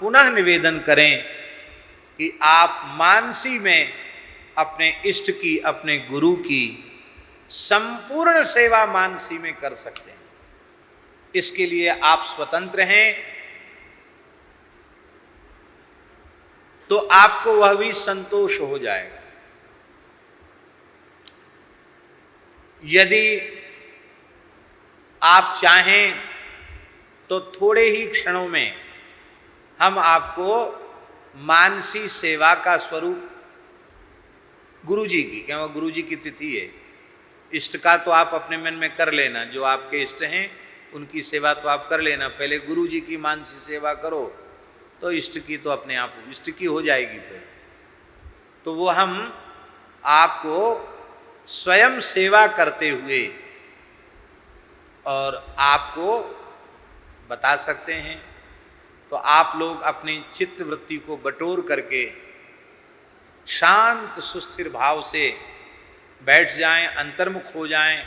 पुनः निवेदन करें कि आप मानसी में अपने इष्ट की, अपने गुरु की संपूर्ण सेवा मानसी में कर सकते हैं। इसके लिए आप स्वतंत्र हैं, तो आपको वह भी संतोष हो जाएगा। यदि आप चाहें तो थोड़े ही क्षणों में हम आपको मानसी सेवा का स्वरूप गुरु जी की, क्या वो गुरु जी की तिथि है, इष्ट का तो आप अपने मन में कर लेना, जो आपके इष्ट हैं उनकी सेवा तो आप कर लेना, पहले गुरु जी की मानसी सेवा करो तो इष्ट की तो अपने आप इष्ट की हो जाएगी। फिर तो वो हम आपको स्वयं सेवा करते हुए और आपको बता सकते हैं। तो आप लोग अपनी चित्त वृत्ति को बटोर करके शांत सुस्थिर भाव से बैठ जाएं, अंतर्मुख हो जाएं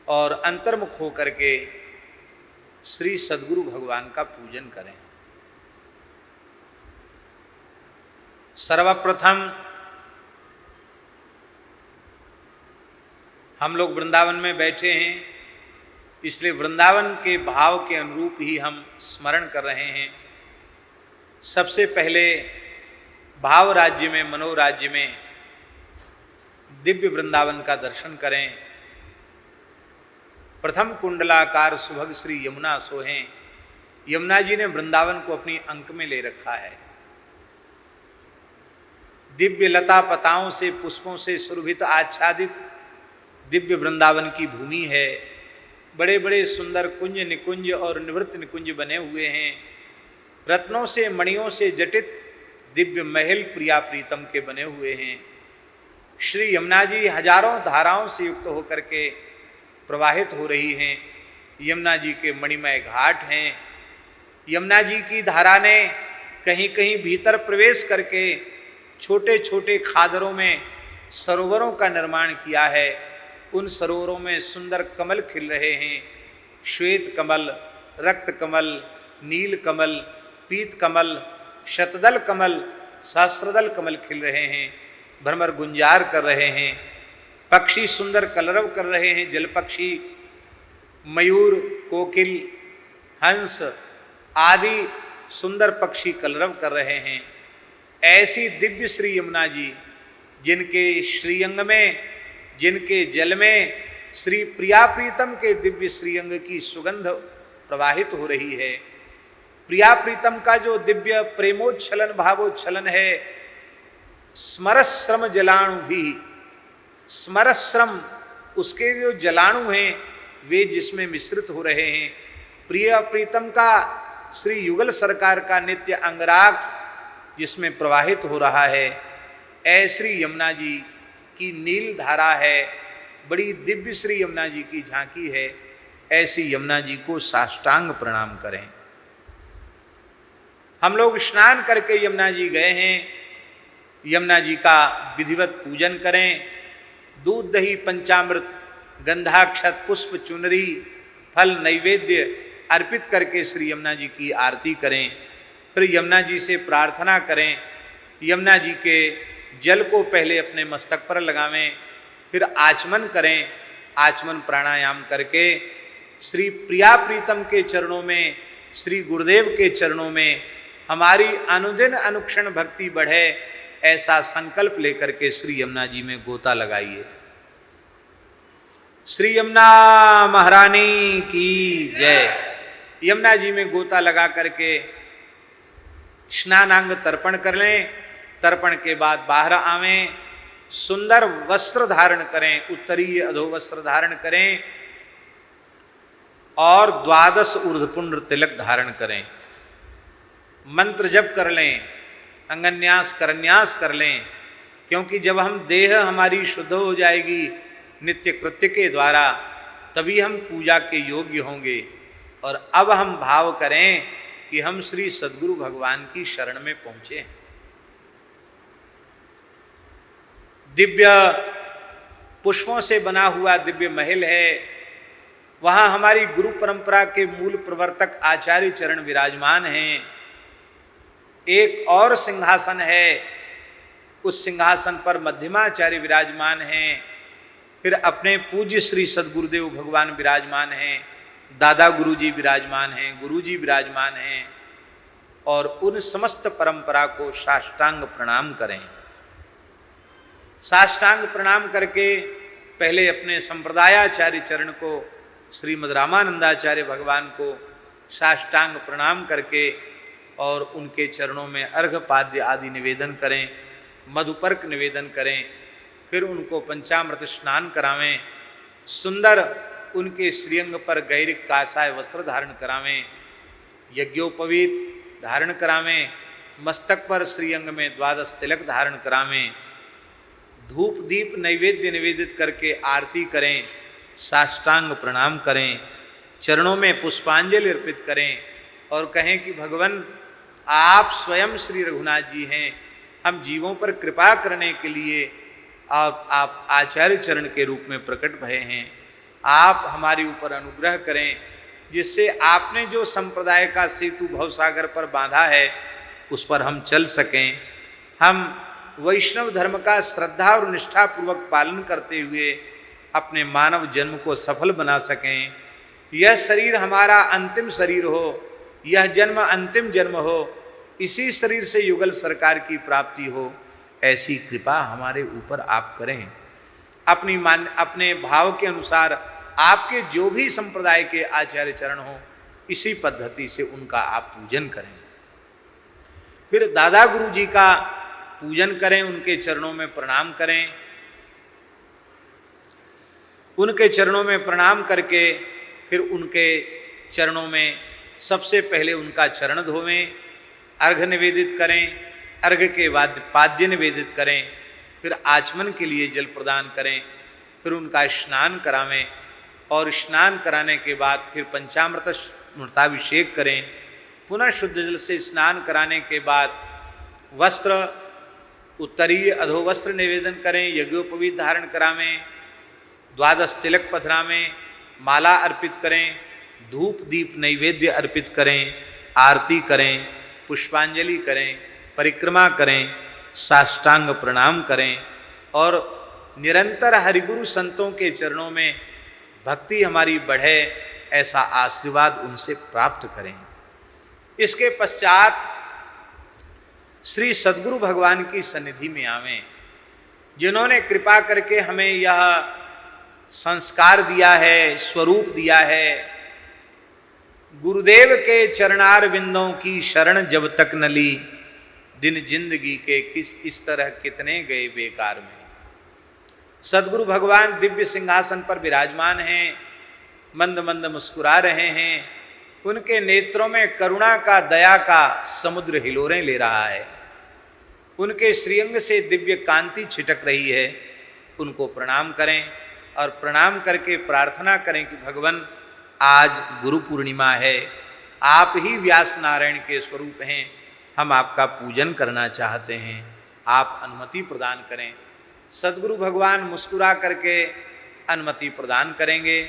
और अंतर्मुख हो करके श्री सद्गुरु भगवान का पूजन करें। सर्वप्रथम हम लोग वृंदावन में बैठे हैं, इसलिए वृंदावन के भाव के अनुरूप ही हम स्मरण कर रहे हैं। सबसे पहले भाव राज्य में, मनोराज्य में दिव्य वृंदावन का दर्शन करें। प्रथम कुंडलाकार सुभग श्री यमुना सोहें। यमुना जी ने वृंदावन को अपनी अंक में ले रखा है। दिव्य लता पताओं से, पुष्पों से सुरभित आच्छादित दिव्य वृंदावन की भूमि है। बड़े बड़े सुंदर कुंज निकुंज और निवृत्त निकुंज बने हुए हैं। रत्नों से, मणियों से जटित दिव्य महल प्रिया प्रीतम के बने हुए हैं। श्री यमुना जी हजारों धाराओं से युक्त होकर के प्रवाहित हो रही हैं। यमुना जी के मणिमय घाट हैं। यमुना जी की धारा ने कहीं कहीं भीतर प्रवेश करके छोटे छोटे खादरों में सरोवरों का निर्माण किया है। उन सरोवरों में सुंदर कमल खिल रहे हैं। श्वेत कमल, रक्त कमल, नील कमल, पीत कमल, शतदल कमल, सहस्त्रदल कमल खिल रहे हैं, भ्रमर गुंजार कर रहे हैं। पक्षी सुंदर कलरव कर रहे हैं। जल पक्षी, मयूर, कोकिल, हंस आदि सुंदर पक्षी कलरव कर रहे हैं। ऐसी दिव्य श्री यमुना जी, जिनके श्रीअंग में, जिनके जल में श्री प्रिया प्रीतम के दिव्य श्रीअंग की सुगंध प्रवाहित हो रही है। प्रिया प्रीतम का जो दिव्य प्रेमोच्छलन भावोच्छलन है, स्मरश्रम जलाणु भी, स्मरश्रम उसके जो जलाणु हैं वे जिसमें मिश्रित हो रहे हैं। प्रिया प्रीतम का श्री युगल सरकार का नित्य अंगराग जिसमें प्रवाहित हो रहा है। ऐसी यमुना जी की नील धारा है। बड़ी दिव्य श्री यमुना जी की झांकी है। ऐसी यमुना जी को साष्टांग प्रणाम करें। हम लोग स्नान करके यमुना जी गए हैं। यमुना जी का विधिवत पूजन करें। दूध दही पंचामृत, गंधाक्षत, पुष्प, चुनरी, फल नैवेद्य अर्पित करके श्री यमुना जी की आरती करें। फिर यमुना जी से प्रार्थना करें। यमुना जी के जल को पहले अपने मस्तक पर लगावें, फिर आचमन करें। आचमन प्राणायाम करके श्री प्रिया प्रीतम के चरणों में, श्री गुरुदेव के चरणों में हमारी अनुदिन अनुक्षण भक्ति बढ़े, ऐसा संकल्प लेकर के श्री यमुना जी में गोता लगाइए। श्री यमुना महारानी की जय। यमुना जी में गोता लगा करके स्नानांग तर्पण कर लें। तर्पण के बाद बाहर आवें, सुंदर वस्त्र धारण करें, उत्तरीय अधो वस्त्र धारण करें और 12 ऊर्ध्वपुंड्र तिलक धारण करें। मंत्र जप कर लें, अंगन्यास करन्यास कर लें, क्योंकि जब हम देह हमारी शुद्ध हो जाएगी नित्य कृत्य के द्वारा, तभी हम पूजा के योग्य होंगे। और अब हम भाव करें कि हम श्री सद्गुरु भगवान की शरण में पहुंचे हैं। दिव्य पुष्पों से बना हुआ दिव्य महल है। वहां हमारी गुरु परंपरा के मूल प्रवर्तक आचार्य चरण विराजमान हैं। एक और सिंहासन है, उस सिंहासन पर मध्यमाचार्य विराजमान हैं, फिर अपने पूज्य श्री सद्गुरुदेव भगवान विराजमान हैं, दादा गुरुजी विराजमान हैं, गुरुजी विराजमान हैं, और उन समस्त परंपरा को साष्टांग प्रणाम करें। साष्टांग प्रणाम करके पहले अपने संप्रदायाचार्य चरण को, श्रीमद् रामानंदाचार्य भगवान को साष्टांग प्रणाम करके और उनके चरणों में अर्घ्यपाद्य आदि निवेदन करें, मधुपर्क निवेदन करें, फिर उनको पंचामृत स्नान करावें, सुंदर उनके श्रीअंग पर गैरिक कासाय वस्त्र धारण करावें, यज्ञोपवीत धारण करावें, मस्तक पर श्रीअंग में 12 तिलक धारण करावें, धूप दीप नैवेद्य निवेदित करके आरती करें, साष्टांग प्रणाम करें, चरणों में पुष्पांजलि अर्पित करें और कहें कि भगवान आप स्वयं श्री रघुनाथ जी हैं, हम जीवों पर कृपा करने के लिए आप आचार्य चरण के रूप में प्रकट भये हैं, आप हमारे ऊपर अनुग्रह करें, जिससे आपने जो संप्रदाय का सेतु भवसागर पर बांधा है उस पर हम चल सकें, हम वैष्णव धर्म का श्रद्धा और निष्ठा पूर्वक पालन करते हुए अपने मानव जन्म को सफल बना सकें, यह शरीर हमारा अंतिम शरीर हो, यह जन्म अंतिम जन्म हो, इसी शरीर से युगल सरकार की प्राप्ति हो, ऐसी कृपा हमारे ऊपर आप करें। अपने भाव के अनुसार आपके जो भी संप्रदाय के आचार्य चरण हो, इसी पद्धति से उनका आप पूजन करें। फिर दादा गुरु जी का पूजन करें, उनके चरणों में प्रणाम करें, उनके चरणों में प्रणाम करके फिर उनके चरणों में सबसे पहले उनका चरण धोवें, अर्घ्य निवेदित करें, अर्घ्य के बाद पाद्य निवेदित करें, फिर आचमन के लिए जल प्रदान करें, फिर उनका स्नान करावें और स्नान कराने के बाद फिर पंचामृताभिषेक करें। पुनः शुद्ध जल से स्नान कराने के बाद वस्त्र, उत्तरीय अधोवस्त्र निवेदन करें, यज्ञोपवीत धारण करावें, 12 तिलक पधरावें, माला अर्पित करें, धूप दीप नैवेद्य अर्पित करें, आरती करें, पुष्पांजलि करें, परिक्रमा करें, साष्टांग प्रणाम करें और निरंतर हरिगुरु संतों के चरणों में भक्ति हमारी बढ़े, ऐसा आशीर्वाद उनसे प्राप्त करें। इसके पश्चात श्री सद्गुरु भगवान की सन्निधि में आवें, जिन्होंने कृपा करके हमें यह संस्कार दिया है, स्वरूप दिया है। गुरुदेव के चरणार बिंदों की शरण जब तक न ली, दिन जिंदगी के इस तरह कितने गए बेकार में। सद्गुरु भगवान दिव्य सिंहासन पर विराजमान हैं, मंद मंद मुस्कुरा रहे हैं, उनके नेत्रों में करुणा का, दया का समुद्र हिलोरें ले रहा है, उनके श्रीअंग से दिव्य कांति छिटक रही है। उनको प्रणाम करें और प्रणाम करके प्रार्थना करें कि भगवान आज गुरु पूर्णिमा है, आप ही व्यास नारायण के स्वरूप हैं, हम आपका पूजन करना चाहते हैं, आप अनुमति प्रदान करें। सद्गुरु भगवान मुस्कुरा करके अनुमति प्रदान करेंगे।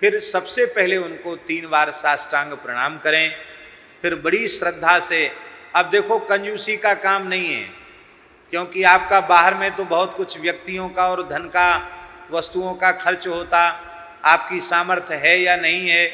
फिर सबसे पहले उनको 3 बार साष्टांग प्रणाम करें, फिर बड़ी श्रद्धा से, अब देखो कंजूसी का काम नहीं है, क्योंकि आपका बाहर में तो बहुत कुछ व्यक्तियों का और धन का, वस्तुओं का खर्च होता, आपकी सामर्थ्य है या नहीं है,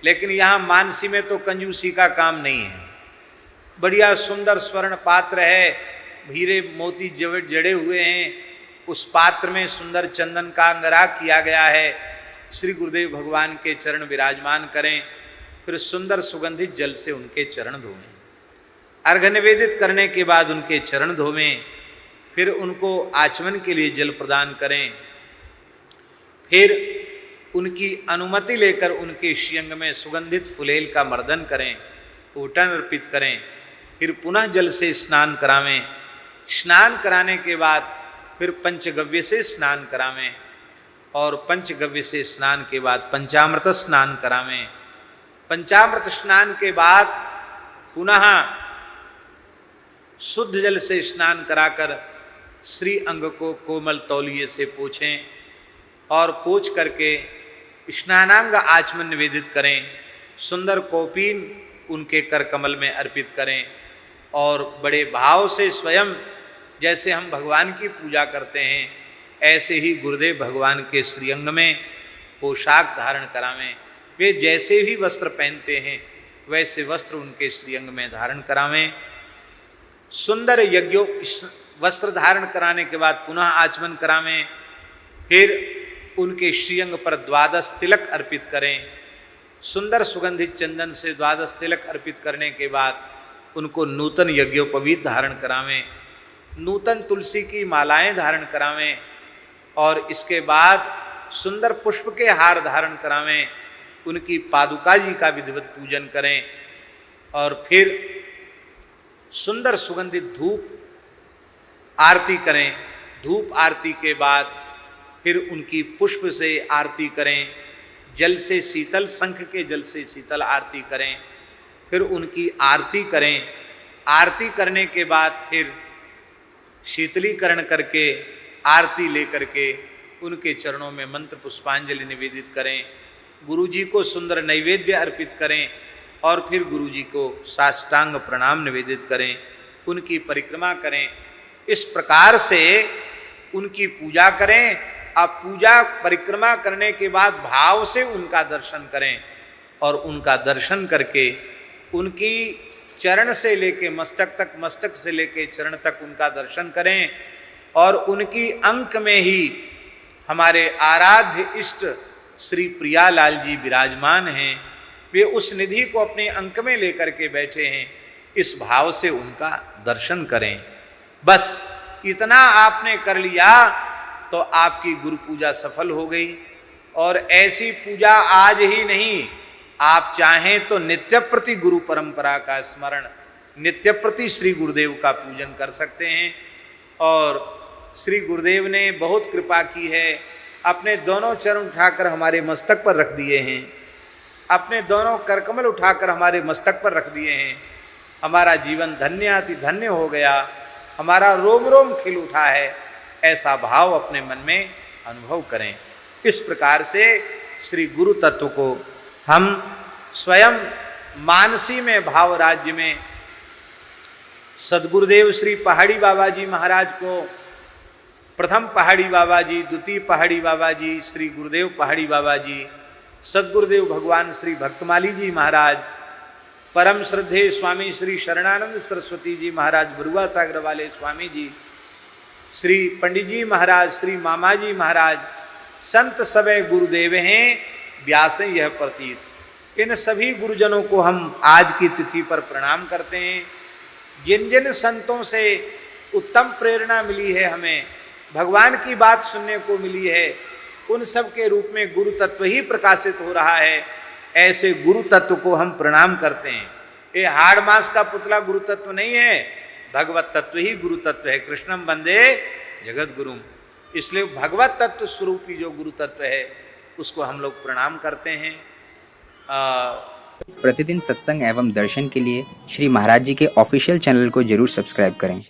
लेकिन यहाँ मानसी में तो कंजूसी का काम नहीं है। बढ़िया सुंदर स्वर्ण पात्र है, हीरे मोती जड़े हुए हैं, उस पात्र में सुंदर चंदन का अंगराग किया गया है। श्री गुरुदेव भगवान के चरण विराजमान करें, फिर सुंदर सुगंधित जल से उनके चरण धोवें। अर्घ्य निवेदित करने के बाद उनके चरण धोवें, फिर उनको आचमन के लिए जल प्रदान करें, फिर उनकी अनुमति लेकर उनके श्रीअंग में सुगंधित फुलेल का मर्दन करें, ऊटन अर्पित करें, फिर पुनः जल से स्नान करावें। स्नान कराने के बाद फिर पंचगव्य से स्नान करावें और पंचगव्य से स्नान के बाद पंचामृत स्नान करावें। पंचामृत स्नान के बाद पुनः शुद्ध जल से स्नान कराकर श्री अंग को कोमल तौलिए से पोछें और पोछ करके स्नानांग आचमन निवेदित करें। सुंदर कौपीन उनके कर कमल में अर्पित करें। और बड़े भाव से स्वयं जैसे हम भगवान की पूजा करते हैं ऐसे ही गुरुदेव भगवान के श्रीअंग में पोशाक धारण करावें। वे जैसे भी वस्त्र पहनते हैं वैसे वस्त्र उनके श्रीअंग में धारण करावें। सुंदर यज्ञों वस्त्र धारण कराने के बाद पुनः आचमन करावें। फिर उनके श्रीअंग पर 12 तिलक अर्पित करें। सुंदर सुगंधित चंदन से 12 तिलक अर्पित करने के बाद उनको नूतन यज्ञोपवीत धारण करावें, नूतन तुलसी की मालाएं धारण करावें और इसके बाद सुंदर पुष्प के हार धारण करावें। उनकी पादुका जी का विधिवत पूजन करें और फिर सुंदर सुगंधित धूप आरती करें। धूप आरती के बाद फिर उनकी पुष्प से आरती करें, जल से शीतल, शंख के जल से शीतल आरती करें। फिर उनकी आरती करें। आरती करने के बाद फिर शीतलीकरण करके आरती लेकर के उनके चरणों में मंत्र पुष्पांजलि निवेदित करें। गुरुजी को सुंदर नैवेद्य अर्पित करें और फिर गुरुजी को साष्टांग प्रणाम निवेदित करें, उनकी परिक्रमा करें। इस प्रकार से उनकी पूजा करें। अब पूजा परिक्रमा करने के बाद भाव से उनका दर्शन करें और उनका दर्शन करके उनकी चरण से लेके मस्तक तक, मस्तक से लेके चरण तक उनका दर्शन करें और उनकी अंक में ही हमारे आराध्य इष्ट श्री प्रियालाल जी विराजमान हैं। वे उस निधि को अपने अंक में लेकर के बैठे हैं। इस भाव से उनका दर्शन करें। बस इतना आपने कर लिया तो आपकी गुरु पूजा सफल हो गई। और ऐसी पूजा आज ही नहीं, आप चाहें तो नित्य प्रति गुरु परंपरा का स्मरण, नित्य प्रति श्री गुरुदेव का पूजन कर सकते हैं। और श्री गुरुदेव ने बहुत कृपा की है, अपने दोनों चरण उठाकर हमारे मस्तक पर रख दिए हैं, अपने दोनों करकमल उठाकर हमारे मस्तक पर रख दिए हैं। हमारा जीवन धन्य अति धन्य हो गया, हमारा रोम रोम खिल उठा है, ऐसा भाव अपने मन में अनुभव करें। इस प्रकार से श्री गुरु तत्व को हम स्वयं मानसी में भाव राज्य में सदगुरुदेव श्री पहाड़ी बाबा जी महाराज को, प्रथम पहाड़ी बाबा जी, द्वितीय पहाड़ी बाबा जी, श्री गुरुदेव पहाड़ी बाबा जी, सदगुरुदेव भगवान श्री भक्तमाली जी महाराज, परम श्रद्धेय स्वामी श्री शरणानंद सरस्वती जी महाराज बरुआ सागर वाले स्वामी जी, श्री पंडित जी महाराज, श्री मामा जी महाराज, संत सवे गुरुदेव हैं व्यास यह प्रतीत। इन सभी गुरुजनों को हम आज की तिथि पर प्रणाम करते हैं। जिन जिन संतों से उत्तम प्रेरणा मिली है, हमें भगवान की बात सुनने को मिली है, उन सब के रूप में गुरु तत्व ही प्रकाशित हो रहा है। ऐसे गुरु तत्व को हम प्रणाम करते हैं। ये हाड़ मास का पुतला गुरु तत्व नहीं है, भगवत तत्व ही गुरु तत्व है। कृष्णम वंदे जगत गुरुम। इसलिए भगवत तत्व स्वरूपी जो गुरु तत्व है उसको हम लोग प्रणाम करते हैं। प्रतिदिन सत्संग एवं दर्शन के लिए श्री महाराज जी के ऑफिशियल चैनल को जरूर सब्सक्राइब करें।